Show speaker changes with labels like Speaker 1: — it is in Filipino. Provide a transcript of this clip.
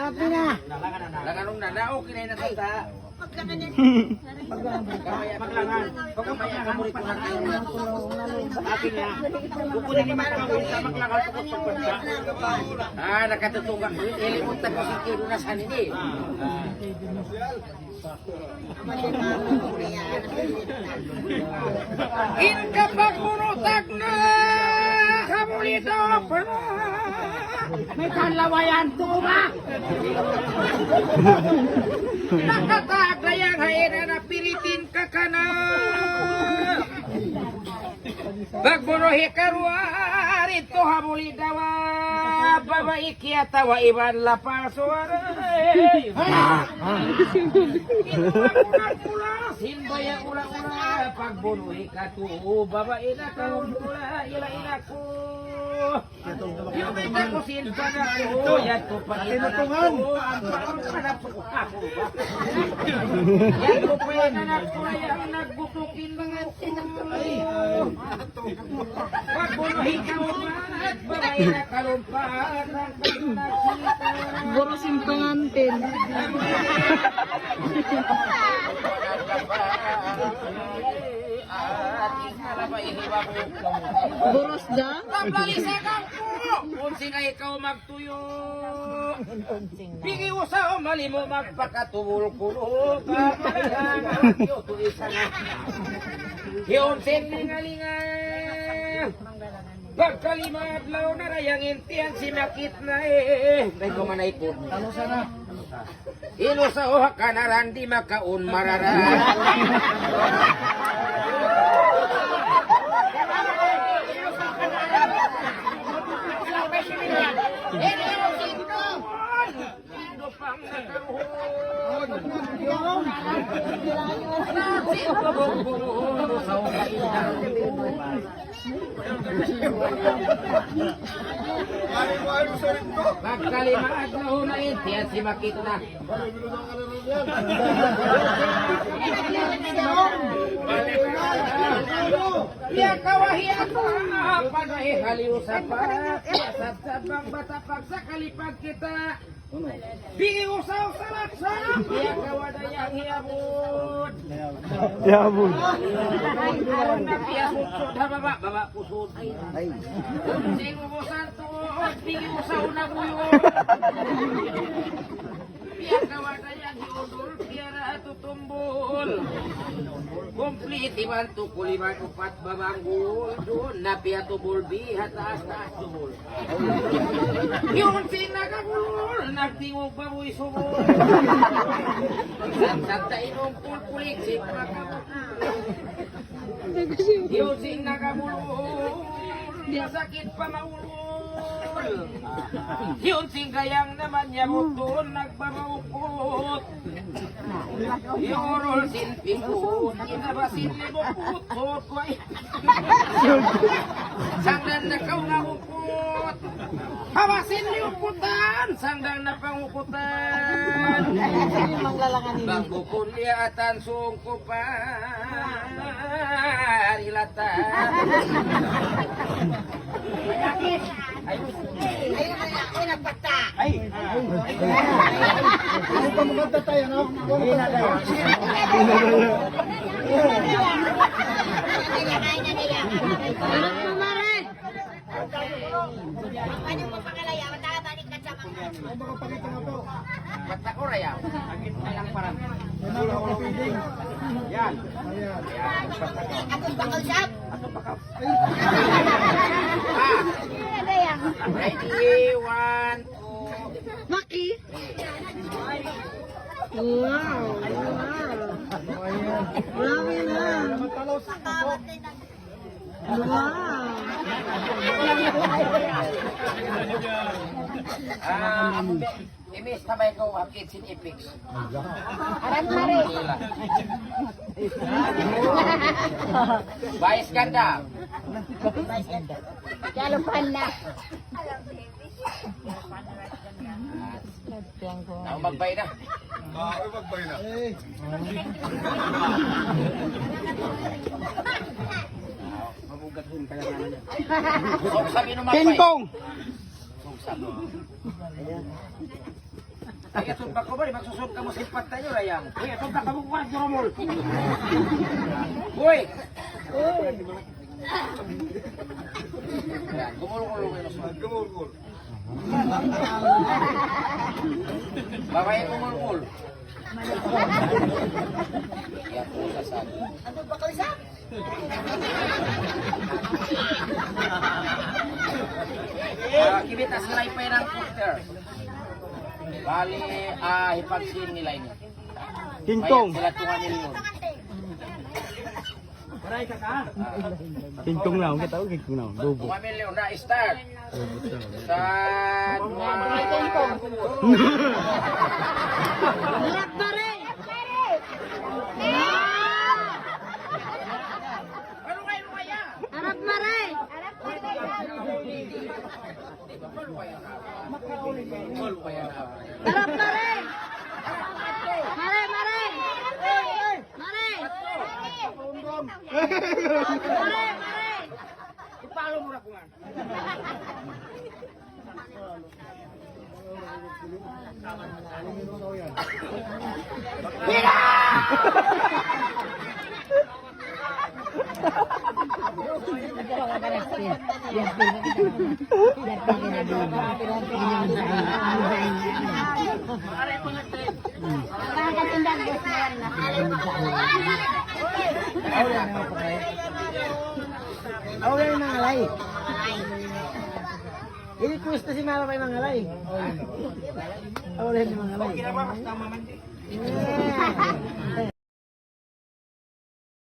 Speaker 1: Dati na.
Speaker 2: Laganong na, okay na yun na tata. Maglangan. Pagkamaya ka mo rin sa akin na. Kukunin ni Mara ko sa maglangan ko sa pagka. Nakatutungan ko. Ilimutan ko si Kiro na sa nini. Inkapag munutak na kamulito pa.
Speaker 1: May kalawayan to ba?
Speaker 2: Nakatagayang haina na pilitin ka ka na. Bagbunuhi karuar ito hamuli dawa. Babae kaya tawa iban lapasuara. Sinbaya ula-ula. Pagbunuhi ka to. Babae na kaumula. Ila-ila ko. Yung ko sinpa na ko. Yan ko pa
Speaker 1: Tinutungan.
Speaker 2: Ang panapok ako. Yan ko pa yan anak ko. Yang nagbutukin mga sinapay. Pagbunuhi ka umat. Babae na kalumpaan.
Speaker 3: Guro simpangantin. Boros da?
Speaker 2: Pambalisakan ko! Unsi nga ikaw magtuyo. Bigi usaw, mali mo magpakatubul-kulo. Kamalangan, yoto isa na. Yunsin lingalinga. Pagkalima adlaw na rayang intiyan si makit na eh. Dahil ko manay ko.
Speaker 1: Ano sana?
Speaker 2: Ilo sa oha kanaran di makaun marara. Pagkalima adlaw na intiyan si makit na. Ya kawahiya ko panahe haliw sa parat sa sabang batapag sa kalipag kita bigi usaw sa laksa ya kawadayang hiyabot
Speaker 1: Yabon.
Speaker 2: aron na piyasud ha baba kusud sing ubusan tuod bigi usaw na buyo ya kawadayang hiudol piara tutumbol komplit iban tukul iban upat babanggul doon napia tubul bihat taas tubul yung sinagabul nagtingog baboy subul santa inong pulpulik si pakabul yung sinagabul sakit pa maulul yun singgayang naman niya doon nagbamaukot yorol sinpikot inabasin libukot sotway sangdan na kau ngabukot hawasin liukutan sangdan na pangukutan bangbukon liatan sungkupan ilatan
Speaker 1: Ano pa maganda tayo, no? Hindi na tayo.
Speaker 4: Ano mo pangalaya? Matakabalik ka sa mga.
Speaker 1: Ay, makapakita nga po.
Speaker 2: Bata ko raya. Agit na lang parang.
Speaker 1: Yan ang ako piling.
Speaker 2: Yan.
Speaker 1: Ayan.
Speaker 4: Akong pakausap?
Speaker 2: Ato pa ka.
Speaker 4: Ano yan?
Speaker 2: Ready, 1, 2.
Speaker 3: Maki? Wow!
Speaker 1: Ayan.
Speaker 3: Marami na!
Speaker 1: Matalaw sa ako.
Speaker 3: Wow!
Speaker 2: Imis tabay ko hakit sin ipix.
Speaker 4: Aram mare.
Speaker 2: Bayis ganda.
Speaker 4: Kalupan na.
Speaker 2: Ako magbay na.
Speaker 1: Eh.
Speaker 2: Mabugat hun kaya naman yan. So, sabi nung magbay.
Speaker 1: Kingkong.
Speaker 2: So, sabi. Kaya suntak ko ba? Magsusod ka mo simpat tayo, Rayang. Uy, suntak ka mo kuha, Joromol. Uy! Yan, gumulong-gulong yung sunod.
Speaker 1: Gumulgul.
Speaker 2: Babae gumulong-gul. Yan po sasabi.
Speaker 4: Ano ba kausap?
Speaker 2: Kibit as nilay pa ng footer. Bali, ipagsin nila ini.
Speaker 5: Tintong.
Speaker 2: Sila 2 milyon.
Speaker 5: Tintong lang. Kita ko tintong lang. Bobo.
Speaker 2: 2 milyon na start. Sa 2
Speaker 3: Harap pa rin.
Speaker 2: Ano kayo kaya?
Speaker 3: Harap pa rin.
Speaker 2: Gol kaya na.
Speaker 3: Harap pa rin. Mare, mare. Mare. Mare, mare.
Speaker 2: Ipalo mo na kungan.
Speaker 4: Nakakatindag guys na yan na.
Speaker 5: Awal yung mangalay. Ini kusta si Mara may mangalay. Awal yung mangalay.
Speaker 2: Kira ba? Tama man.